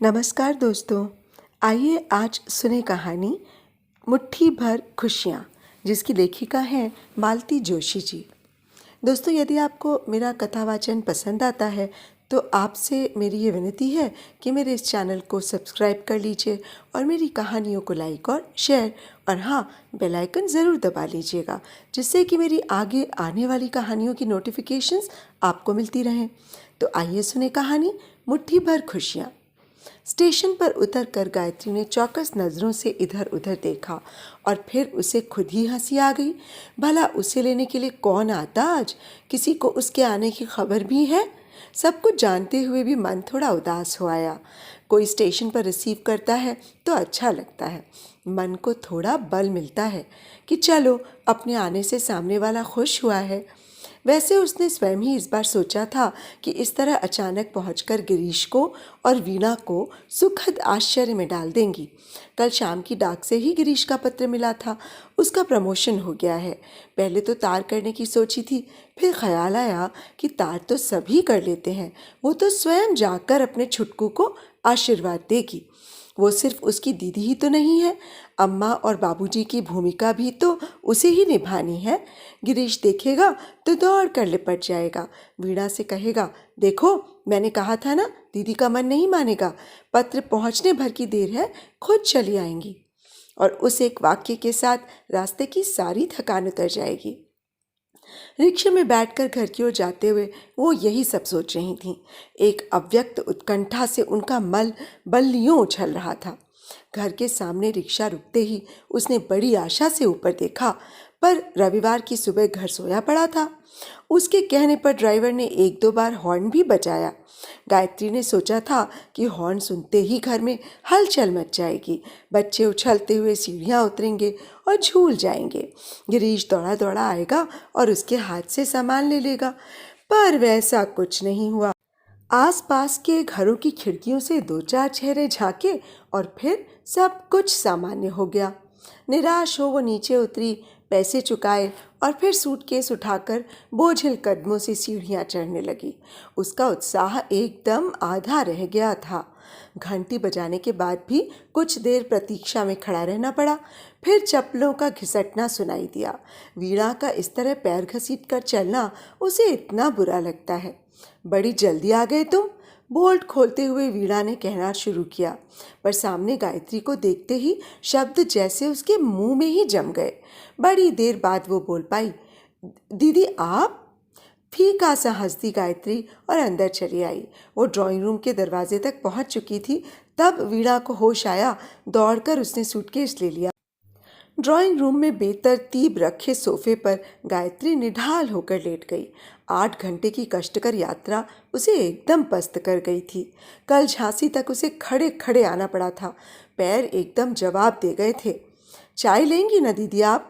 नमस्कार दोस्तों। आइए आज सुने कहानी मुट्ठी भर खुशियाँ, जिसकी लेखिका हैं मालती जोशी जी। दोस्तों, यदि आपको मेरा कथावाचन पसंद आता है तो आपसे मेरी ये विनती है कि मेरे इस चैनल को सब्सक्राइब कर लीजिए और मेरी कहानियों को लाइक और शेयर और हाँ, बेल आइकन ज़रूर दबा लीजिएगा, जिससे कि मेरी आगे आने वाली कहानियों की नोटिफिकेशंस आपको मिलती रहें। तो आइए सुने कहानी मुट्ठी भर खुशियाँ। स्टेशन पर उतरकर गायत्री ने चौकस नज़रों से इधर उधर देखा और फिर उसे खुद ही हंसी आ गई। भला उसे लेने के लिए कौन आता आज? किसी को उसके आने की खबर भी है? सब कुछ जानते हुए भी मन थोड़ा उदास हो आया। कोई स्टेशन पर रिसीव करता है तो अच्छा लगता है, मन को थोड़ा बल मिलता है कि चलो, अपने आने से सामने वाला खुश हुआ है। वैसे उसने स्वयं ही इस बार सोचा था कि इस तरह अचानक पहुंचकर गिरीश को और वीणा को सुखद आश्चर्य में डाल देंगी। कल शाम की डाक से ही गिरीश का पत्र मिला था, उसका प्रमोशन हो गया है। पहले तो तार करने की सोची थी, फिर ख्याल आया कि तार तो सभी कर लेते हैं, वो तो स्वयं जाकर अपने छुटकू को आशीर्वाद देगी। वो सिर्फ उसकी दीदी ही तो नहीं है, अम्मा और बाबूजी की भूमिका भी तो उसे ही निभानी है। गिरीश देखेगा तो दौड़ कर लिपट जाएगा, वीणा से कहेगा, देखो मैंने कहा था ना, दीदी का मन नहीं मानेगा, पत्र पहुंचने भर की देर है, खुद चली आएंगी। और उस एक वाक्य के साथ रास्ते की सारी थकान उतर जाएगी। रिक्शे में बैठकर घर की ओर जाते हुए वो यही सब सोच रही थीं। एक अव्यक्त उत्कंठा से उनका बल्लियों उछल रहा था। घर के सामने रिक्शा रुकते ही उसने बड़ी आशा से ऊपर देखा, पर रविवार की सुबह घर सोया पड़ा था। उसके कहने पर ड्राइवर ने एक दो बार हॉर्न भी बजाया। गायत्री ने सोचा था कि हॉर्न सुनते ही घर में हलचल मच जाएगी, बच्चे उछलते हुए सीढ़ियाँ उतरेंगे और झूल जाएंगे। गिरीश दौड़ा दौड़ा आएगा और उसके हाथ से सामान ले लेगा, पर वैसा कुछ नहीं हुआ। आसपास के घरों की खिड़कियों से दो चार चेहरे झांके और फिर सब कुछ सामान्य हो गया। निराश हो वो नीचे उतरी, पैसे चुकाए और फिर सूटकेस उठाकर बोझिल कदमों से सीढ़ियाँ चढ़ने लगी। उसका उत्साह एकदम आधा रह गया था। घंटी बजाने के बाद भी कुछ देर प्रतीक्षा में खड़ा रहना पड़ा। फिर चप्पलों का घिसटना सुनाई दिया। वीणा का इस तरह पैर घसीट कर चलना उसे इतना बुरा लगता है। बड़ी जल्दी आ गए तुम? बोल्ट खोलते हुए वीणा ने कहना शुरू किया, पर सामने गायत्री को देखते ही शब्द जैसे उसके मुंह में ही जम गए। बड़ी देर बाद वो बोल पाई, दीदी आप? फीका सा हंसती गायत्री और अंदर चली आई। वो ड्राइंग रूम के दरवाजे तक पहुंच चुकी थी, तब वीणा को होश आया। दौड़कर उसने सूटकेस ले लिया। ड्राइंग रूम में बेतरतीब रखे सोफे पर गायत्री निढाल होकर लेट गई। 8 घंटे की कष्टकर यात्रा उसे एकदम पस्त कर गई थी। कल झांसी तक उसे खड़े खड़े आना पड़ा था। पैर एकदम जवाब दे गए थे। चाय लेंगी ना दीदी आप?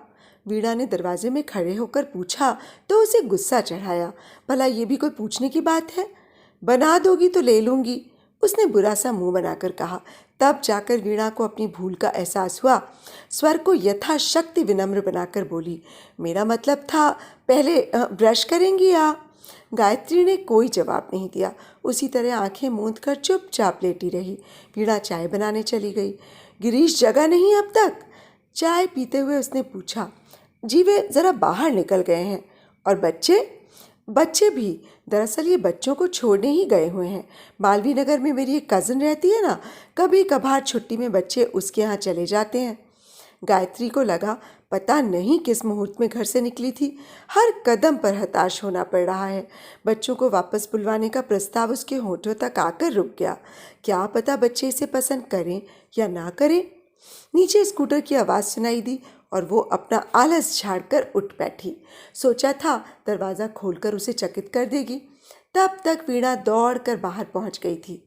वीणा ने दरवाजे में खड़े होकर पूछा तो उसे गुस्सा चढ़ाया। भला ये भी कोई पूछने की बात है? बना दोगी तो ले लूँगी, उसने बुरा सा मुंह बनाकर कहा। तब जाकर वीणा को अपनी भूल का एहसास हुआ। स्वर को यथाशक्ति विनम्र बनाकर बोली, मेरा मतलब था पहले ब्रश करेंगी या? गायत्री ने कोई जवाब नहीं दिया। उसी तरह आंखें मूंद कर चुपचाप लेटी रही। वीणा चाय बनाने चली गई। गिरीश जगा नहीं अब तक? चाय पीते हुए उसने पूछा। जी वे ज़रा बाहर निकल गए हैं। और बच्चे? बच्चे भी। दरअसल ये बच्चों को छोड़ने ही गए हुए हैं। मालवीय नगर में मेरी एक कज़न रहती है ना, कभी कभार छुट्टी में बच्चे उसके यहाँ चले जाते हैं। गायत्री को लगा पता नहीं किस मुहूर्त में घर से निकली थी। हर कदम पर हताश होना पड़ रहा है। बच्चों को वापस बुलवाने का प्रस्ताव उसके होठों तक आकर रुक गया। क्या पता बच्चे इसे पसंद करें या ना करें। नीचे स्कूटर की आवाज़ सुनाई दी और वो अपना आलस झाड़कर उठ बैठी। सोचा था दरवाज़ा खोलकर उसे चकित कर देगी। तब तक वीणा दौड़कर बाहर पहुंच गई थी।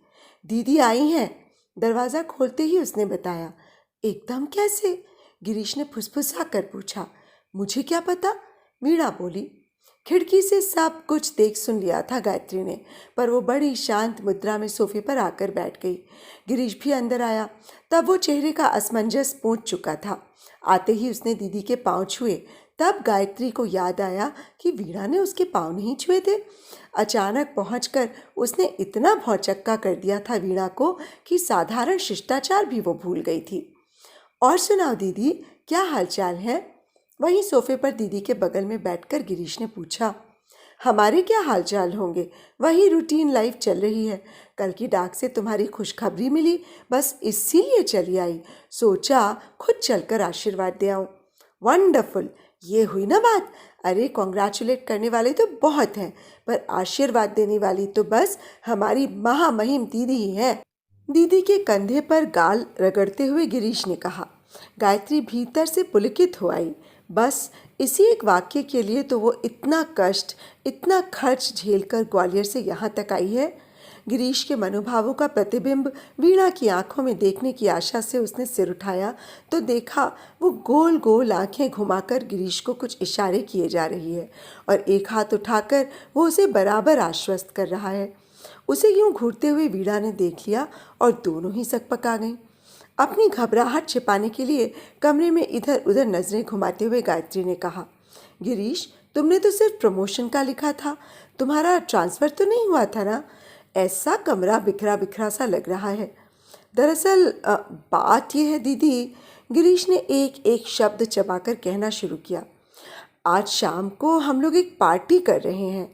दीदी आई हैं, दरवाज़ा खोलते ही उसने बताया। एकदम कैसे? गिरीश ने फुसफुसा कर पूछा। मुझे क्या पता, वीणा बोली। खिड़की से सब कुछ देख सुन लिया था गायत्री ने, पर वो बड़ी शांत मुद्रा में सोफे पर आकर बैठ गई। गिरीश भी अंदर आया। तब वो चेहरे का असमंजस पूछ चुका था। आते ही उसने दीदी के पांव छुए, तब गायत्री को याद आया कि वीणा ने उसके पाँव नहीं छुए थे। अचानक पहुंचकर उसने इतना भौचक्का कर दिया था वीणा को कि साधारण शिष्टाचार भी वो भूल गई थी। और सुनाओ दीदी, क्या हालचाल है? वहीं सोफे पर दीदी के बगल में बैठकर गिरीश ने पूछा। हमारे क्या हालचाल होंगे, वही रूटीन लाइफ चल रही है। कल की डाक से तुम्हारी खुशखबरी मिली, बस इसीलिए चली आई। सोचा खुद चलकर आशीर्वाद दे आऊं। वंडरफुल, ये हुई ना बात। अरे कॉन्ग्रेचुलेट करने वाले तो बहुत हैं, पर आशीर्वाद देने वाली तो बस हमारी महामहिम दीदी ही है। दीदी के कंधे पर गाल रगड़ते हुए गिरीश ने कहा। गायत्री भीतर से पुलकित हो आई। बस इसी एक वाक्य के लिए तो वो इतना कष्ट, इतना खर्च झेलकर ग्वालियर से यहाँ तक आई है। गिरीश के मनोभावों का प्रतिबिंब वीणा की आंखों में देखने की आशा से उसने सिर उठाया तो देखा वो गोल गोल आंखें घुमाकर गिरीश को कुछ इशारे किए जा रही है और एक हाथ उठाकर वो उसे बराबर आश्वस्त कर रहा है। उसे यूं घूरते हुए वीणा ने देख लिया और दोनों ही सकपका गईं। अपनी घबराहट छिपाने के लिए कमरे में इधर उधर नजरें घुमाते हुए गायत्री ने कहा, गिरीश, तुमने तो सिर्फ प्रमोशन का लिखा था, तुम्हारा ट्रांसफ़र तो नहीं हुआ था ना? ऐसा कमरा बिखरा बिखरा सा लग रहा है। दरअसल बात यह है दीदी, गिरीश ने एक एक शब्द चबाकर कहना शुरू किया, आज शाम को हम लोग एक पार्टी कर रहे हैं।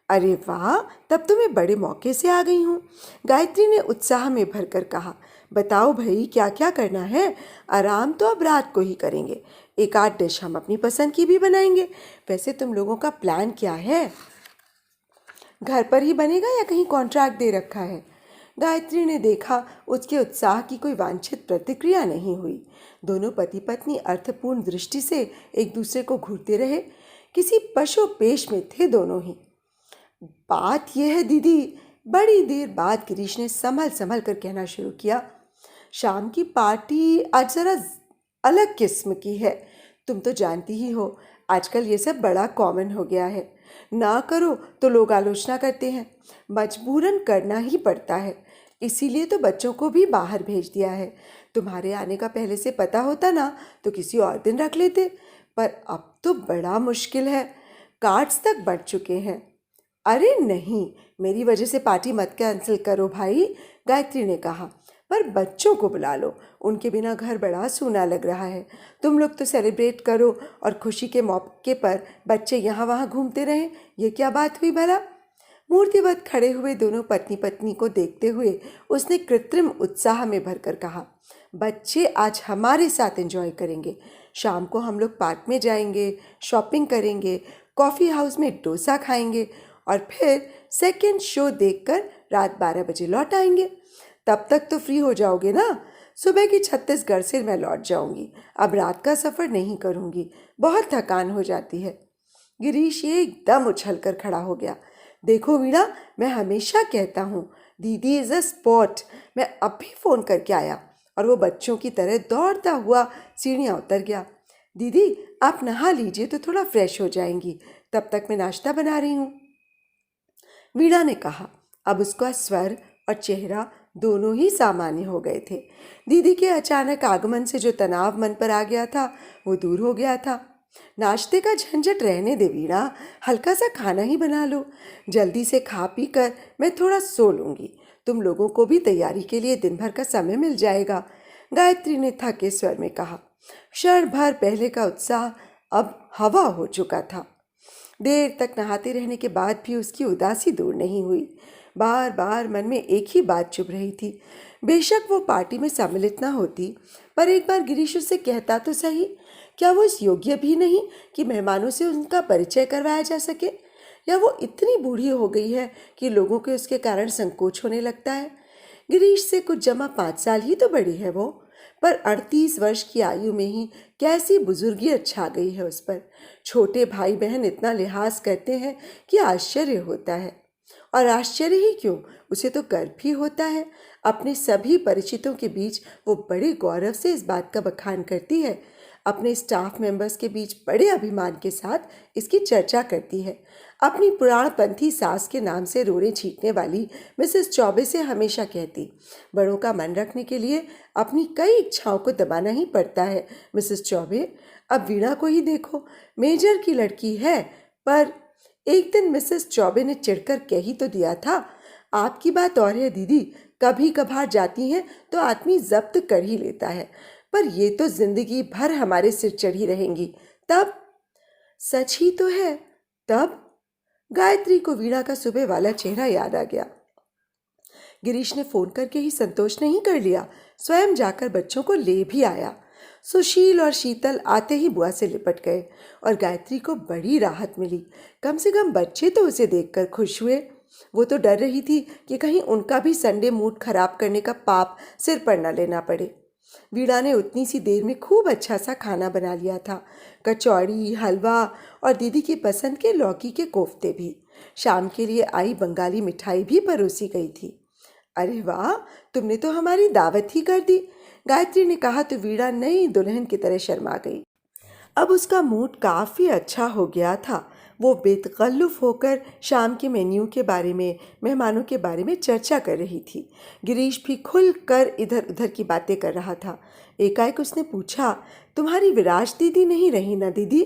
अरे वाह, तब तो मैं बड़े मौके से आ गई हूँ, गायत्री ने उत्साह में भरकर कहा। बताओ भाई, क्या क्या करना है? आराम तो अब रात को ही करेंगे, एक आध डिश हम अपनी पसंद की भी बनाएंगे। वैसे तुम लोगों का प्लान क्या है? घर पर ही बनेगा या कहीं कॉन्ट्रैक्ट दे रखा है? गायत्री ने देखा उसके उत्साह की कोई वांछित प्रतिक्रिया नहीं हुई। दोनों पति पत्नी अर्थपूर्ण दृष्टि से एक दूसरे को घूरते रहे। किसी पशु पेश में थे दोनों ही। बात यह है दीदी, बड़ी देर बाद गिरीश ने संभल संभल कर कहना शुरू किया, शाम की पार्टी आज ज़रा अलग किस्म की है। तुम तो जानती ही हो, आजकल ये सब बड़ा कॉमन हो गया है। ना करो तो लोग आलोचना करते हैं, मजबूरन करना ही पड़ता है। इसीलिए तो बच्चों को भी बाहर भेज दिया है। तुम्हारे आने का पहले से पता होता ना तो किसी और दिन रख लेते, पर अब तो बड़ा मुश्किल है, कार्ड्स तक बढ़ चुके हैं। अरे नहीं, मेरी वजह से पार्टी मत कैंसिल करो भाई, गायत्री ने कहा, पर बच्चों को बुला लो, उनके बिना घर बड़ा सूना लग रहा है। तुम लोग तो सेलिब्रेट करो और खुशी के मौके पर बच्चे यहाँ वहाँ घूमते रहें, ये क्या बात हुई भला? मूर्तिवत खड़े हुए दोनों पत्नी पत्नी को देखते हुए उसने कृत्रिम उत्साह में भरकर कहा, बच्चे आज हमारे साथ एंजॉय करेंगे। शाम को हम लोग पार्क में जाएंगे, शॉपिंग करेंगे, कॉफ़ी हाउस में डोसा खाएंगे और फिर सेकेंड शो देखकर रात 12 बजे लौट आएंगे। तब तक तो फ्री हो जाओगे ना? सुबह की छत्तीसगढ़ से मैं लौट जाऊंगी, अब रात का सफ़र नहीं करूंगी, बहुत थकान हो जाती है। गिरीश एकदम उछल कर खड़ा हो गया। देखो वीणा, मैं हमेशा कहता हूँ दीदी इज़ अ स्पॉट। मैं अब भी फ़ोन करके आया और वो बच्चों की तरह दौड़ता हुआ सीढ़ियाँ उतर गया। दीदी आप नहा लीजिए तो थोड़ा फ्रेश हो जाएंगी, तब तक मैं नाश्ता बना रही हूँ, वीणा ने कहा। अब उसका स्वर और चेहरा दोनों ही सामान्य हो गए थे। दीदी के अचानक आगमन से जो तनाव मन पर आ गया था वो दूर हो गया था। नाश्ते का झंझट रहने दे वीणा, हल्का सा खाना ही बना लो, जल्दी से खा पी कर मैं थोड़ा सो लूँगी, तुम लोगों को भी तैयारी के लिए दिन भर का समय मिल जाएगा, गायत्री ने थके स्वर में कहा। क्षण भर पहले का उत्साह अब हवा हो चुका था। देर तक नहाते रहने के बाद भी उसकी उदासी दूर नहीं हुई। बार बार मन में एक ही बात चुभ रही थी, बेशक वो पार्टी में सम्मिलित न होती, पर एक बार गिरीश उससे कहता तो सही, क्या वो इस योग्य भी नहीं कि मेहमानों से उनका परिचय करवाया जा सके? या वो इतनी बूढ़ी हो गई है कि लोगों के उसके कारण संकोच होने लगता है? गिरीश से कुछ जमा 5 साल ही तो बड़ी है वो, पर 38 वर्ष की आयु में ही कैसी बुजुर्गियत छा गई है उस पर। छोटे भाई बहन इतना लिहाज करते हैं कि आश्चर्य होता है। और आश्चर्य ही क्यों, उसे तो गर्व भी होता है। अपने सभी परिचितों के बीच वो बड़े गौरव से इस बात का बखान करती है, अपने स्टाफ मेंबर्स के बीच बड़े अभिमान के साथ इसकी चर्चा करती है। अपनी पुराणपंथी सास के नाम से रोने छींटने वाली मिसेस चौबे से हमेशा कहती, बड़ों का मन रखने के लिए अपनी कई इच्छाओं को दबाना ही पड़ता है मिसेस चौबे। अब वीणा को ही देखो, मेजर की लड़की है, पर एक दिन मिसेस चौबे ने चिढ़कर कह ही तो दिया था, आपकी बात और है दीदी, कभी कभार जाती हैं तो आदमी जब्त कर ही लेता है, पर ये तो जिंदगी भर हमारे सिर चढ़ी रहेंगी। तब सच ही तो है। तब गायत्री को वीणा का सुबह वाला चेहरा याद आ गया। गिरीश ने फोन करके ही संतोष नहीं कर लिया, स्वयं जाकर बच्चों को ले भी आया। सुशील और शीतल आते ही बुआ से लिपट गए और गायत्री को बड़ी राहत मिली। कम से कम बच्चे तो उसे देखकर खुश हुए। वो तो डर रही थी कि कहीं उनका भी संडे मूड खराब करने का पाप सिर पर न लेना पड़े। वीणा ने उतनी सी देर में खूब अच्छा सा खाना बना लिया था, कचौड़ी, हलवा और दीदी की पसंद के लौकी के कोफ्ते भी। शाम के लिए आई बंगाली मिठाई भी परोसी गई थी। अरे वाह, तुमने तो हमारी दावत ही कर दी, गायत्री ने कहा तो वीणा नई दुल्हन की तरह शर्मा गई। अब उसका मूड काफ़ी अच्छा हो गया था। वो बेतकल्लुफ़ होकर शाम के मेन्यू के बारे में, मेहमानों के बारे में चर्चा कर रही थी। गिरीश भी खुल कर इधर उधर की बातें कर रहा था। एकाएक उसने पूछा, तुम्हारी विराज दीदी नहीं रही ना दीदी?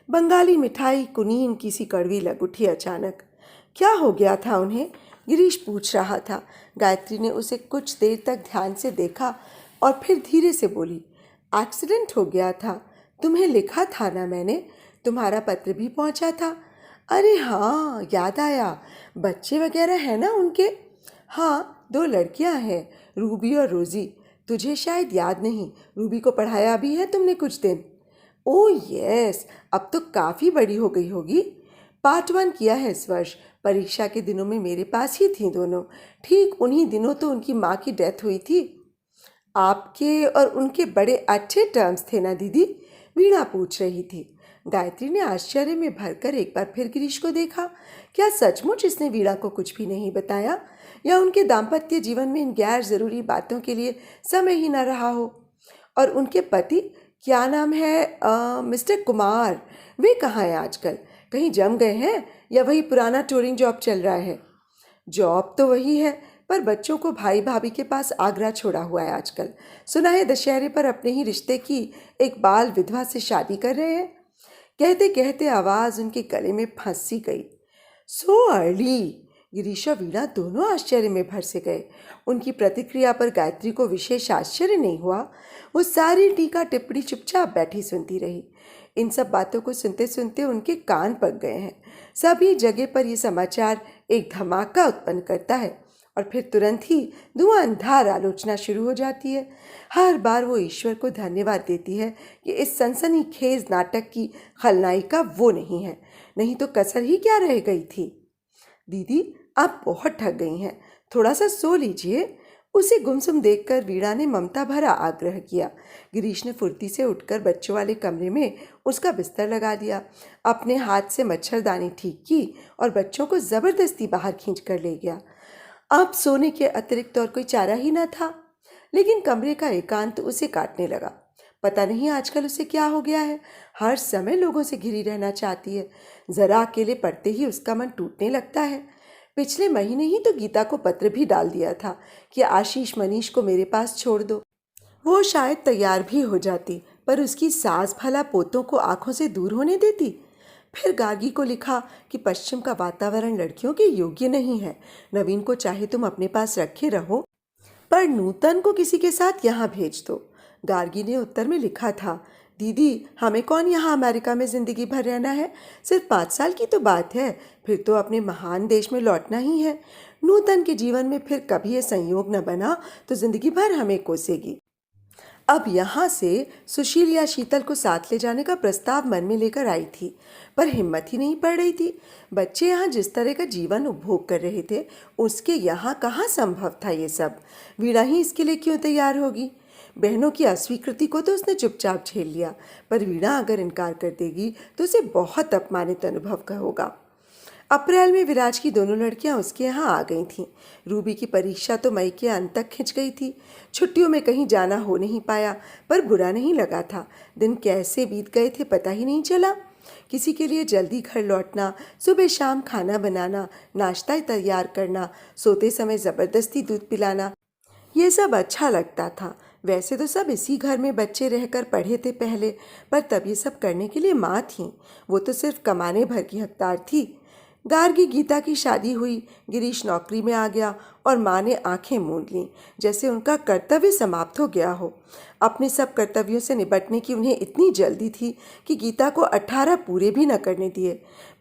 बंगाली मिठाई कुनीन की सी कड़वी लग उठी अचानक। क्या हो गया था उन्हें? गिरीश पूछ रहा था। गायत्री ने उसे कुछ देर तक ध्यान से देखा और फिर धीरे से बोली, एक्सीडेंट हो गया था, तुम्हें लिखा था ना मैंने, तुम्हारा पत्र भी पहुंचा था। अरे हाँ, याद आया, बच्चे वगैरह हैं ना उनके? हाँ, 2 लड़कियां हैं, रूबी और रोज़ी। तुझे शायद याद नहीं, रूबी को पढ़ाया भी है तुमने कुछ दिन। ओह यस, अब तो काफ़ी बड़ी हो गई होगी। पार्ट 1 किया है इस वर्ष। परीक्षा के दिनों में मेरे पास ही थी दोनों। ठीक उन्हीं दिनों तो उनकी माँ की डेथ हुई थी। आपके और उनके बड़े अच्छे टर्म्स थे ना दीदी? वीणा पूछ रही थी। गायत्री ने आश्चर्य में भरकर एक बार फिर गिरीश को देखा। क्या सचमुच इसने वीणा को कुछ भी नहीं बताया, या उनके दाम्पत्य जीवन में इन गैर जरूरी बातों के लिए समय ही न रहा हो? और उनके पति, क्या नाम है, मिस्टर कुमार, वे कहाँ हैं आजकल? कहीं जम गए हैं या वही पुराना टूरिंग जॉब चल रहा है? जॉब तो वही है, पर बच्चों को भाई भाभी के पास आगरा छोड़ा हुआ है आजकल। सुना है दशहरे पर अपने ही रिश्ते की एक बाल विधवा से शादी कर रहे हैं। कहते कहते आवाज़ उनके गले में फंस सी गई। So early! गिरीश और वीणा दोनों आश्चर्य में भर से गए। उनकी प्रतिक्रिया पर गायत्री को विशेष आश्चर्य नहीं हुआ। वो सारी टीका टिप्पणी चुपचाप बैठी सुनती रही। इन सब बातों को सुनते सुनते उनके कान पक गए हैं। सभी जगह पर ये समाचार एक धमाका उत्पन्न करता है और फिर तुरंत ही धुआंधार आलोचना शुरू हो जाती है। हर बार वो ईश्वर को धन्यवाद देती है कि इस सनसनीखेज नाटक की खलनायिका वो नहीं है, नहीं तो कसर ही क्या रह गई थी। दीदी, आप बहुत थक गई हैं, थोड़ा सा सो लीजिए। उसे गुमसुम देखकर वीणा ने ममता भरा आग्रह किया। गिरीश ने फुर्ती से उठकर बच्चों वाले कमरे में उसका बिस्तर लगा दिया, अपने हाथ से मच्छरदानी ठीक की और बच्चों को ज़बरदस्ती बाहर खींच कर ले गया। अब सोने के अतिरिक्त और कोई चारा ही न था, लेकिन कमरे का एकांत उसे काटने लगा। पता नहीं आजकल उसे क्या हो गया है, हर समय लोगों से घिरी रहना चाहती है। ज़रा अकेले पड़ते ही उसका मन टूटने लगता है। पिछले महीने ही तो गीता को पत्र भी डाल दिया था कि आशीष मनीष को मेरे पास छोड़ दो। वो शायद तैयार भी हो जाती, पर उसकी सास भला पोतों को आंखों से दूर होने देती। फिर गार्गी को लिखा कि पश्चिम का वातावरण लड़कियों के योग्य नहीं है, नवीन को चाहे तुम अपने पास रखे रहो, पर नूतन को किसी के साथ यहाँ भेज दो। गार्गी ने उत्तर में लिखा था, दीदी, हमें कौन यहाँ अमेरिका में ज़िंदगी भर रहना है, सिर्फ 5 साल की तो बात है, फिर तो अपने महान देश में लौटना ही है। नूतन के जीवन में फिर कभी ये संयोग न बना तो ज़िंदगी भर हमें कोसेगी। अब यहाँ से सुशील या शीतल को साथ ले जाने का प्रस्ताव मन में लेकर आई थी, पर हिम्मत ही नहीं पड़ रही थी। बच्चे यहाँ जिस तरह का जीवन उपभोग कर रहे थे, उसके यहाँ कहाँ संभव था ये सब। वीणा ही इसके लिए क्यों तैयार होगी? बहनों की अस्वीकृति को तो उसने चुपचाप झेल लिया, पर वीणा अगर इनकार कर देगी तो उसे बहुत अपमानित अनुभव का होगा। अप्रैल में विराज की दोनों लड़कियां उसके यहाँ आ गई थीं। रूबी की परीक्षा तो मई के अंत तक खिंच गई थी। छुट्टियों में कहीं जाना हो नहीं पाया, पर बुरा नहीं लगा था। दिन कैसे बीत गए थे पता ही नहीं चला। किसी के लिए जल्दी घर लौटना, सुबह शाम खाना बनाना, नाश्ता तैयार करना, सोते समय ज़बरदस्ती दूध पिलाना, ये सब अच्छा लगता था। वैसे तो सब इसी घर में बच्चे रहकर पढ़े थे पहले, पर तब ये सब करने के लिए माँ थी। वो तो सिर्फ कमाने भर की हकदार थी। गार्गी गीता की शादी हुई, गिरीश नौकरी में आ गया और माँ ने आंखें मूंद लीं, जैसे उनका कर्तव्य समाप्त हो गया हो। अपने सब कर्तव्यों से निपटने की उन्हें इतनी जल्दी थी कि गीता को 18 पूरे भी न करने दिए।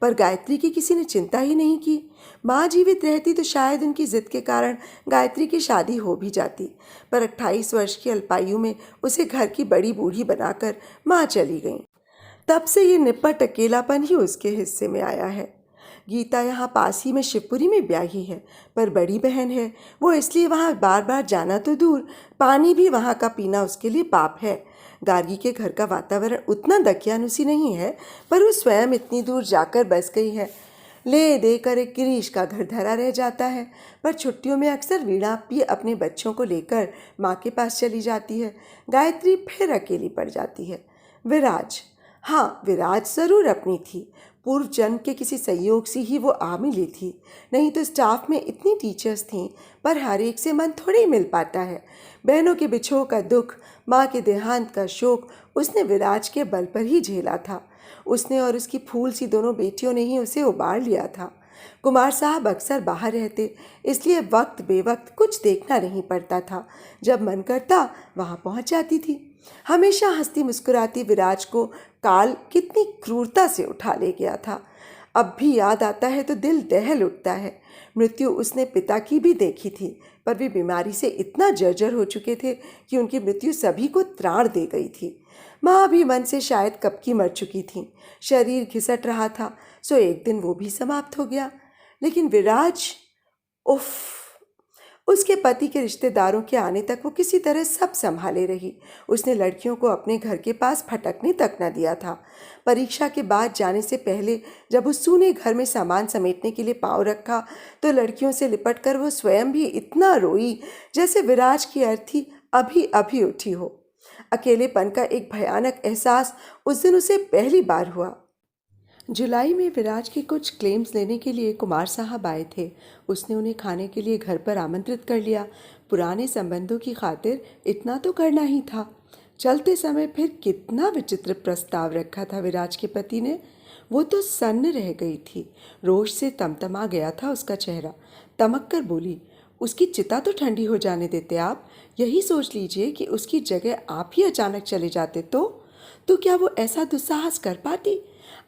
पर गायत्री की किसी ने चिंता ही नहीं की। माँ जीवित रहती तो शायद उनकी जिद के कारण गायत्री की शादी हो भी जाती, पर 28 वर्ष की अल्पायु में उसे घर की बड़ी बूढ़ी बनाकर माँ चली गई। तब से ये निपट अकेलापन ही उसके हिस्से में आया है। गीता यहाँ पास ही में शिवपुरी में ब्याही है, पर बड़ी बहन है। वो इसलिए वहाँ बार बार जाना तो दूर, पानी भी वहाँ का पीना उसके लिए पाप है। गार्गी के घर का वातावरण उतना दकियानुसी नहीं है, पर वो स्वयं इतनी दूर जाकर बस गई है। ले देकर एक गिरीश का घर धरा रह जाता है, पर छुट्टियों में अक्सर वीणा भी अपने बच्चों को लेकर माँ के पास चली जाती है। गायत्री फिर अकेली पड़ जाती है। विराज, हाँ विराज ज़रूर अपनी थी। पूर्व जन्म के किसी संयोग से ही वो आ मिली थी, नहीं तो स्टाफ में इतनी टीचर्स थीं, पर हर एक से मन थोड़े ही मिल पाता है। बहनों के बिछोह का दुख, माँ के देहांत का शोक उसने विराज के बल पर ही झेला था। उसने और उसकी फूल सी दोनों बेटियों ने ही उसे उबार लिया था। कुमार साहब अक्सर बाहर रहते, इसलिए वक्त बेवक्त कुछ देखना नहीं पड़ता था। जब मन करता वहाँ पहुँच जाती थी। हमेशा हंसती मुस्कुराती विराज को काल कितनी क्रूरता से उठा ले गया था। अब भी याद आता है तो दिल दहल उठता है। मृत्यु उसने पिता की भी देखी थी, पर वे बीमारी से इतना जर्जर हो चुके थे कि उनकी मृत्यु सभी को त्राण दे गई थी। माँ भी मन से शायद कब की मर चुकी थी। शरीर घिसट रहा था, सो एक दिन वो भी समाप्त हो गया। लेकिन विराज, उफ, उसके पति के रिश्तेदारों के आने तक वो किसी तरह सब संभाले रही। उसने लड़कियों को अपने घर के पास फटकने तक न दिया था। परीक्षा के बाद जाने से पहले जब उस सूने घर में सामान समेटने के लिए पाँव रखा, तो लड़कियों से लिपटकर वो स्वयं भी इतना रोई जैसे विराज की अर्थी अभी अभी उठी हो। अकेलेपन का एक भयानक एहसास उस दिन उसे पहली बार हुआ। जुलाई में विराज के कुछ क्लेम्स लेने के लिए कुमार साहब आए थे। उसने उन्हें खाने के लिए घर पर आमंत्रित कर लिया। पुराने संबंधों की खातिर इतना तो करना ही था। चलते समय फिर कितना विचित्र प्रस्ताव रखा था विराज के पति ने। वो तो सन्न रह गई थी। रोष से तमतमा गया था उसका चेहरा। तमक कर बोली, उसकी चिता तो ठंडी हो जाने देते आप। यही सोच लीजिए कि उसकी जगह आप ही अचानक चले जाते तो क्या वो ऐसा दुस्साहस कर पाती?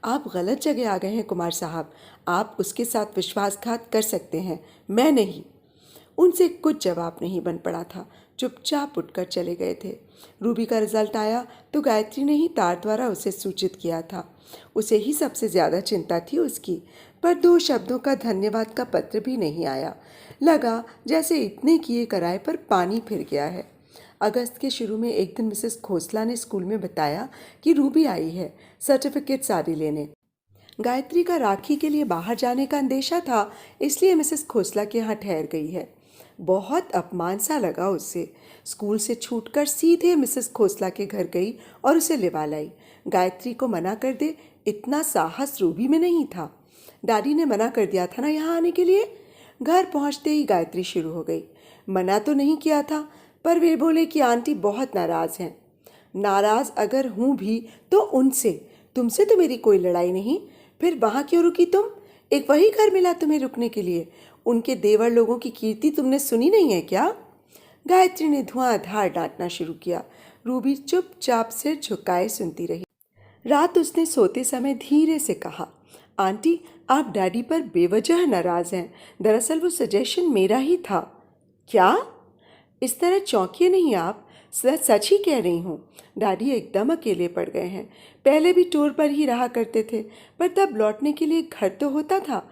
आप गलत जगह आ गए हैं कुमार साहब। आप उसके साथ विश्वासघात कर सकते हैं, मैं नहीं। उनसे कुछ जवाब नहीं बन पड़ा था। चुपचाप उठकर चले गए थे। रूबी का रिजल्ट आया तो गायत्री ने ही तार द्वारा उसे सूचित किया था। उसे ही सबसे ज़्यादा चिंता थी उसकी, पर 2 शब्दों का धन्यवाद का पत्र भी नहीं आया। लगा जैसे इतने किए कराए पर पानी फिर गया है। अगस्त के शुरू में एक दिन मिसेस खोसला ने स्कूल में बताया कि रूबी आई है सर्टिफिकेट आदि लेने। गायत्री का राखी के लिए बाहर जाने का अंदेशा था, इसलिए मिसेस खोसला के यहाँ ठहर गई है। बहुत अपमान सा लगा उसे। स्कूल से छूटकर सीधे मिसेस खोसला के घर गई और उसे लिवा लाई। गायत्री को मना कर दे, इतना साहस रूबी में नहीं था। डैडी ने मना कर दिया था ना यहाँ आने के लिए। घर पहुँचते ही गायत्री शुरू हो गई। मना तो नहीं किया था, पर वे बोले कि आंटी बहुत नाराज़ हैं। नाराज़ अगर हूँ भी तो उनसे, तुमसे तो मेरी कोई लड़ाई नहीं। फिर वहाँ क्यों रुकी तुम? एक वही घर मिला तुम्हें रुकने के लिए। उनके देवर लोगों की कीर्ति तुमने सुनी नहीं है क्या? गायत्री ने धुआंधार डांटना शुरू किया। रूबी चुपचाप सिर झुकाए सुनती रही। रात उसने सोते समय धीरे से कहा, आंटी आप डैडी पर बेवजह नाराज़ हैं। दरअसल वो सजेशन मेरा ही था। क्या? इस तरह चौंकिए नहीं आप, सच ही कह रही हूँ। डैडी एकदम अकेले पड़ गए हैं। पहले भी टूर पर ही रहा करते थे, पर तब लौटने के लिए घर तो होता था।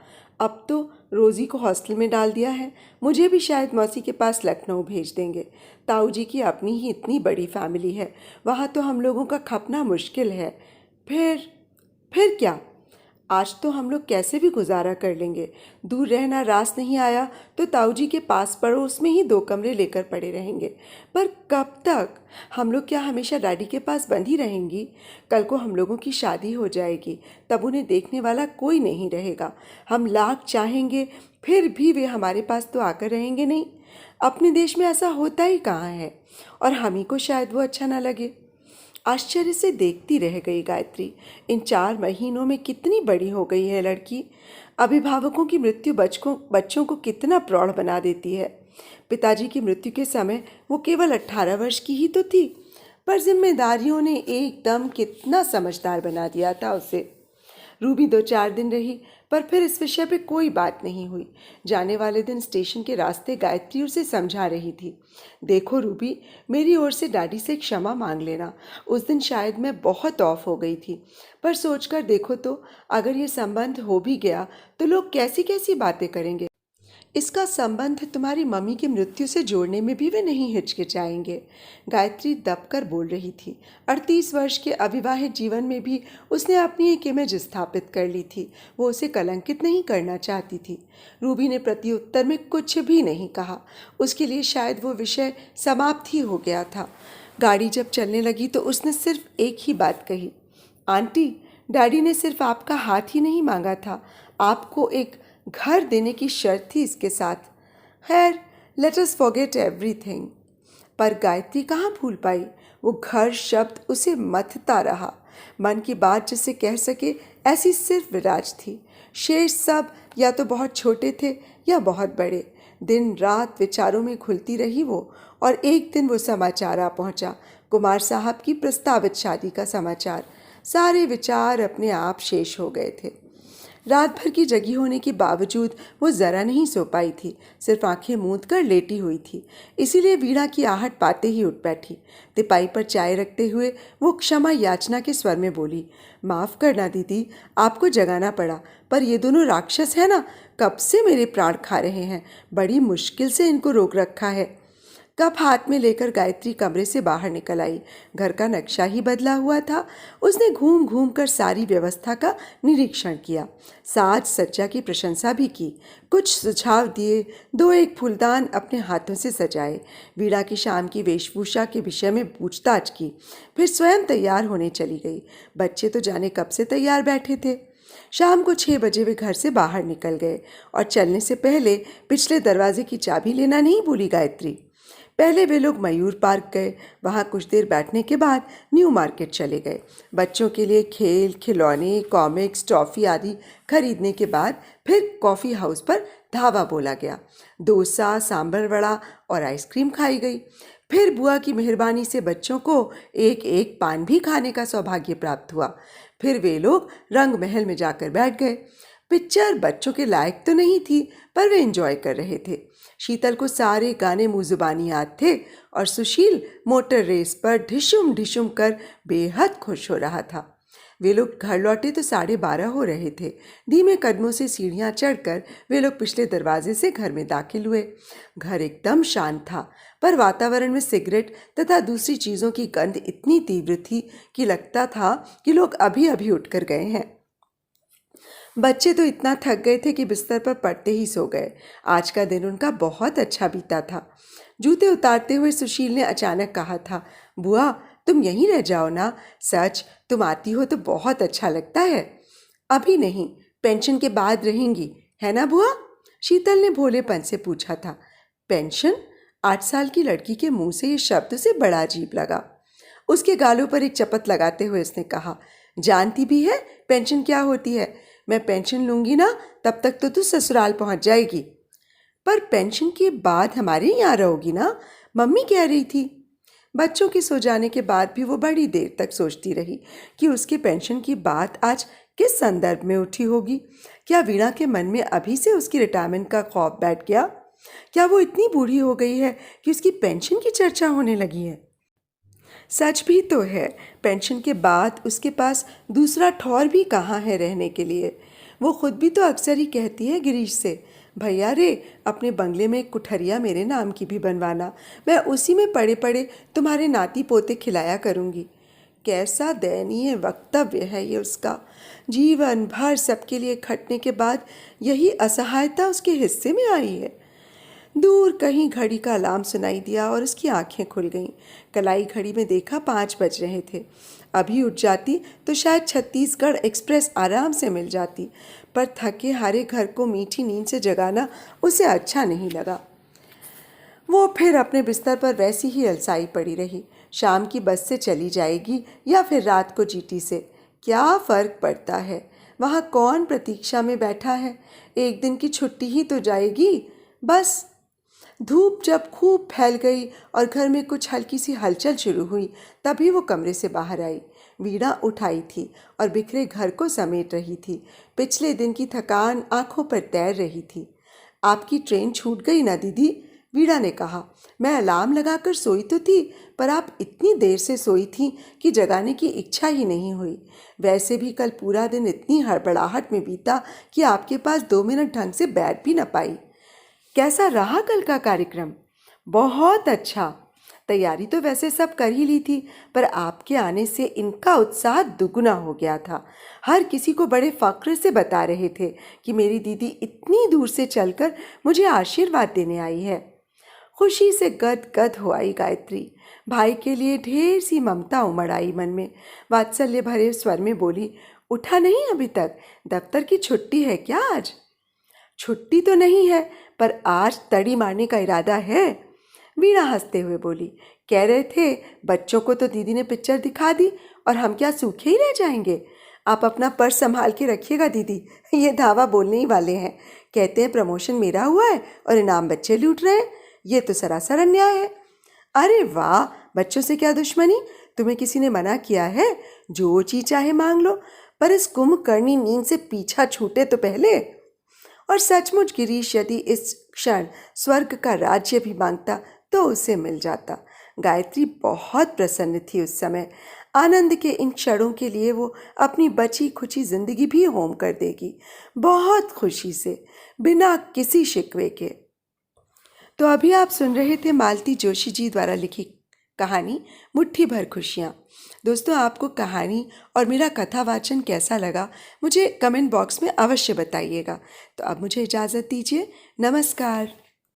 अब तो रोज़ी को हॉस्टल में डाल दिया है। मुझे भी शायद मौसी के पास लखनऊ भेज देंगे। ताऊ जी की अपनी ही इतनी बड़ी फैमिली है, वहाँ तो हम लोगों का खपना मुश्किल है। फिर क्या? आज तो हम लोग कैसे भी गुजारा कर लेंगे। दूर रहना रास नहीं आया तो ताऊ जी के पास पड़ोस में ही 2 कमरे लेकर पड़े रहेंगे। पर कब तक? हम लोग क्या हमेशा डैडी के पास बंधी रहेंगी? कल को हम लोगों की शादी हो जाएगी, तब उन्हें देखने वाला कोई नहीं रहेगा। हम लाख चाहेंगे फिर भी वे हमारे पास तो आकर रहेंगे नहीं। अपने देश में ऐसा होता ही कहाँ है, और हम ही को शायद वो अच्छा ना लगे। आश्चर्य से देखती रह गई गायत्री। इन 4 महीनों में कितनी बड़ी हो गई है लड़की। अभिभावकों की मृत्यु बच्चों को कितना प्रौढ़ बना देती है। पिताजी की मृत्यु के समय वो केवल 18 वर्ष की ही तो थी, पर जिम्मेदारियों ने एकदम कितना समझदार बना दिया था उसे। रूबी 2-4 दिन रही, पर फिर इस विषय पे कोई बात नहीं हुई। जाने वाले दिन स्टेशन के रास्ते गायत्री उसे समझा रही थी, देखो रूबी, मेरी ओर से डैडी से क्षमा मांग लेना। उस दिन शायद मैं बहुत ऑफ हो गई थी, पर सोचकर देखो तो, अगर ये संबंध हो भी गया तो लोग कैसी कैसी बातें करेंगे। इसका संबंध तुम्हारी मम्मी की मृत्यु से जोड़ने में भी वे नहीं हिचकिचाएंगे। गायत्री दबकर बोल रही थी। 38 वर्ष के अविवाहित जीवन में भी उसने अपनी एक इमेज स्थापित कर ली थी। वो उसे कलंकित नहीं करना चाहती थी। रूबी ने प्रत्युत्तर में कुछ भी नहीं कहा। उसके लिए शायद वो विषय समाप्त ही हो गया था। गाड़ी जब चलने लगी तो उसने सिर्फ एक ही बात कही, आंटी, डैडी ने सिर्फ आपका हाथ ही नहीं मांगा था, आपको एक घर देने की शर्त थी इसके साथ। खैर, लेट अस फॉरगेट एवरीथिंग। पर गायत्री कहाँ भूल पाई। वो घर शब्द उसे मथता रहा। मन की बात जिसे कह सके ऐसी सिर्फ विराज थी। शेष सब या तो बहुत छोटे थे या बहुत बड़े। दिन रात विचारों में घुलती रही वो, और एक दिन वो समाचार आ पहुँचा, कुमार साहब की प्रस्तावित शादी का समाचार। सारे विचार अपने आप शेष हो गए थे। रात भर की जगी होने के बावजूद वो ज़रा नहीं सो पाई थी, सिर्फ आंखें मूंद कर लेटी हुई थी। इसीलिए वीणा की आहट पाते ही उठ बैठी। तिपाई पर चाय रखते हुए वो क्षमा याचना के स्वर में बोली, माफ़ करना दीदी, आपको जगाना पड़ा, पर ये दोनों राक्षस हैं ना, कब से मेरे प्राण खा रहे हैं। बड़ी मुश्किल से इनको रोक रखा है। कप हाथ में लेकर गायत्री कमरे से बाहर निकल आई। घर का नक्शा ही बदला हुआ था। उसने घूम घूम कर सारी व्यवस्था का निरीक्षण किया, साज सज्जा की प्रशंसा भी की, कुछ सुझाव दिए, 2-1 फूलदान अपने हाथों से सजाए। वीणा की शाम की वेशभूषा के विषय में पूछताछ की, फिर स्वयं तैयार होने चली गई। बच्चे तो जाने कब से तैयार बैठे थे। शाम को 6 बजे वे घर से बाहर निकल गए, और चलने से पहले पिछले दरवाजे की चाबी लेना नहीं भूली गायत्री। पहले वे लोग मयूर पार्क गए। वहाँ कुछ देर बैठने के बाद न्यू मार्केट चले गए। बच्चों के लिए खेल, खिलौने, कॉमिक्स, टॉफ़ी आदि खरीदने के बाद फिर कॉफ़ी हाउस पर धावा बोला गया। डोसा, सांभर वड़ा और आइसक्रीम खाई गई। फिर बुआ की मेहरबानी से बच्चों को एक एक पान भी खाने का सौभाग्य प्राप्त हुआ। फिर वे लोग रंग महल में जाकर बैठ गए। पिक्चर बच्चों के लायक तो नहीं थी, पर वे एंजॉय कर रहे थे। शीतल को सारे गाने मुँह जुबानी याद थे, और सुशील मोटर रेस पर ढिशुम ढिशुम कर बेहद खुश हो रहा था। वे लोग घर लौटे तो 12:30 हो रहे थे। धीमे कदमों से सीढ़ियाँ चढ़कर वे लोग पिछले दरवाजे से घर में दाखिल हुए। घर एकदम शांत था, पर वातावरण में सिगरेट तथा दूसरी चीज़ों की गंध इतनी तीव्र थी कि लगता था कि लोग अभी अभी उठकर गए हैं। बच्चे तो इतना थक गए थे कि बिस्तर पर पड़ते ही सो गए। आज का दिन उनका बहुत अच्छा बीता था। जूते उतारते हुए सुशील ने अचानक कहा था, बुआ, तुम यहीं रह जाओ ना, सच तुम आती हो तो बहुत अच्छा लगता है। अभी नहीं, पेंशन के बाद रहेंगी, है ना बुआ? शीतल ने भोलेपन से पूछा था। पेंशन? 8 साल की लड़की के मुंह से ये शब्द से बड़ा अजीब लगा। उसके गालों पर एक चपत लगाते हुए उसने कहा, जानती भी है पेंशन क्या होती है? मैं पेंशन लूंगी ना, तब तक तो तू ससुराल पहुंच जाएगी। पर पेंशन के बाद हमारे यहाँ रहोगी ना, मम्मी कह रही थी। बच्चों के सो जाने के बाद भी वो बड़ी देर तक सोचती रही कि उसके पेंशन की बात आज किस संदर्भ में उठी होगी। क्या वीणा के मन में अभी से उसकी रिटायरमेंट का खौफ बैठ गया? क्या वो इतनी बूढ़ी हो गई है कि उसकी पेंशन की चर्चा होने लगी है? सच भी तो है, पेंशन के बाद उसके पास दूसरा ठौर भी कहाँ है रहने के लिए। वो खुद भी तो अक्सर ही कहती है गिरीश से, भैया रे, अपने बंगले में एक कुठरिया मेरे नाम की भी बनवाना, मैं उसी में पड़े पड़े तुम्हारे नाती पोते खिलाया करूँगी। कैसा दयनीय वक्तव्य है ये उसका। जीवन भर सबके लिए खटने के बाद यही असहायता उसके हिस्से में आई है। दूर कहीं घड़ी का अलार्म सुनाई दिया और उसकी आंखें खुल गईं। कलाई घड़ी में देखा 5 बज रहे थे। अभी उठ जाती तो शायद छत्तीसगढ़ एक्सप्रेस आराम से मिल जाती, पर थके हारे घर को मीठी नींद से जगाना उसे अच्छा नहीं लगा। वो फिर अपने बिस्तर पर वैसी ही अलसाई पड़ी रही। शाम की बस से चली जाएगी या फिर रात को जीटी से, क्या फ़र्क पड़ता है? वहाँ कौन प्रतीक्षा में बैठा है? एक दिन की छुट्टी ही तो जाएगी बस। धूप जब खूब फैल गई और घर में कुछ हल्की सी हलचल शुरू हुई, तभी वो कमरे से बाहर आई। वीणा उठाई थी और बिखरे घर को समेट रही थी। पिछले दिन की थकान आंखों पर तैर रही थी। आपकी ट्रेन छूट गई ना दीदी? वीणा ने कहा। मैं अलार्म लगाकर सोई तो थी, पर आप इतनी देर से सोई थी कि जगाने की इच्छा ही नहीं हुई। वैसे भी कल पूरा दिन इतनी हड़बड़ाहट में बीता कि आपके पास 2 मिनट ढंग से बैठ भी न पाई। कैसा रहा कल का कार्यक्रम? बहुत अच्छा। तैयारी तो वैसे सब कर ही ली थी, पर आपके आने से इनका उत्साह दुगुना हो गया था। हर किसी को बड़े फक्र से बता रहे थे कि मेरी दीदी इतनी दूर से चलकर मुझे आशीर्वाद देने आई है। खुशी से गदगद हो आई गायत्री। भाई के लिए ढेर सी ममता उमड़ आई मन में। वात्सल्य भरे स्वर में बोली, उठा नहीं अभी तक? दफ्तर की छुट्टी है क्या आज? छुट्टी तो नहीं है, पर आज तड़ी मारने का इरादा है। वीणा हंसते हुए बोली। कह रहे थे बच्चों को तो दीदी ने पिक्चर दिखा दी और हम क्या सूखे ही रह जाएंगे। आप अपना पर्स संभाल के रखिएगा दीदी, ये धावा बोलने ही वाले हैं। कहते हैं प्रमोशन मेरा हुआ है और इनाम बच्चे लूट रहे हैं। ये तो सरासर अन्याय है। अरे वाह, बच्चों से क्या दुश्मनी? तुम्हें किसी ने मना किया है? जो चीज चाहे मांग लो, पर इस कुंभकर्णी नींद से पीछा छूटे तो पहले। और सचमुच गिरीश यदि इस क्षण स्वर्ग का राज्य भी मांगता तो उसे मिल जाता। गायत्री बहुत प्रसन्न थी उस समय। आनंद के इन क्षणों के लिए वो अपनी बची खुची जिंदगी भी होम कर देगी, बहुत खुशी से, बिना किसी शिकवे के। तो अभी आप सुन रहे थे मालती जोशी जी द्वारा लिखी कहानी मुट्ठी भर खुशियाँ। दोस्तों, आपको कहानी और मेरा कथावाचन कैसा लगा मुझे कमेंट बॉक्स में अवश्य बताइएगा। तो अब मुझे इजाज़त दीजिए। नमस्कार।